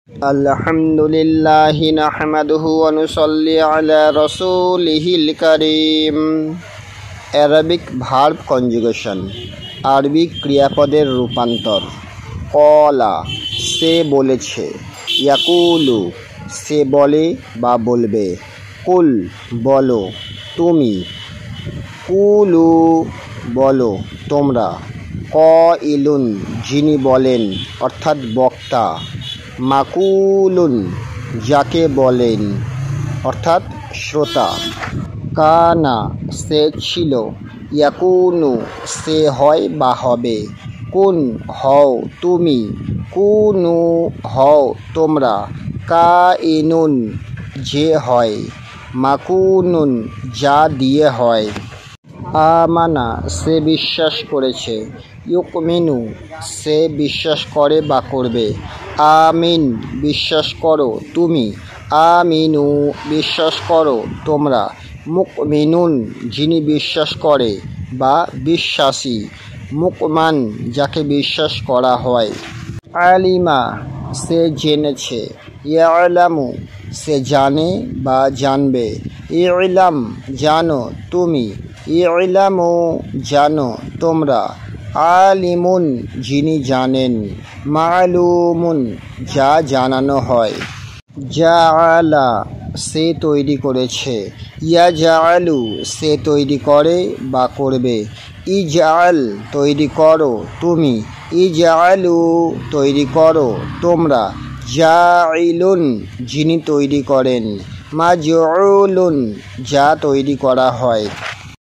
আলহামদুলিল্লাহি নাহমাদুহু ওয়া নুসাল্লি আলা রাসূলিহিল কারীম। অ্যারাবিক ভার্ব কনজুগেশন, আরবি ক্রিয়াপদের রূপান্তর। কলা সে বলেছে, ইয়াকুলু সে বলে বা বলবে, কুল বলো তুমি, কুলু বলো তোমরা, কাইলুন যিনি বলেন অর্থাৎ বক্তা, মাকুলুন যাকে বলেন অর্থাৎ শ্রোতা। কানা সে ছিল, ইয়াকুনু সে হয় বা হবে, কুন হও তুমি, কুনু হও তোমরা, কাইনুন যে হয়, মাকুনুন যা দিয়ে হয়। আমানা সে বিশ্বাস করেছে, ইউকমিনু সে বিশ্বাস করে বা করবে, আমিন বিশ্বাস করো তুমি, আমিনু বিশ্বাস করো তোমরা, মুকমিনুন যিনি বিশ্বাস করে বা বিশ্বাসী, মুকমান যাকে বিশ্বাস করা হয়। আলিমা সে জেনেছে, ইয়ালামু সে জানে বা জানবে, ইলাম জানো তুমি, ইলামু জানো তোমরা, আলিমুন যিনি জানেন, মালুমুন যা জানানো হয়। জাআলা সে তৈরি করেছে, ইয়াজালু সে তৈরি করে বা করবে, ইজআল তৈরি করো তুমি, ইজআলু তৈরি করো তোমরা, জাইলুন যিনি তৈরি করেন, মাজউলুন যা তৈরি করা হয়।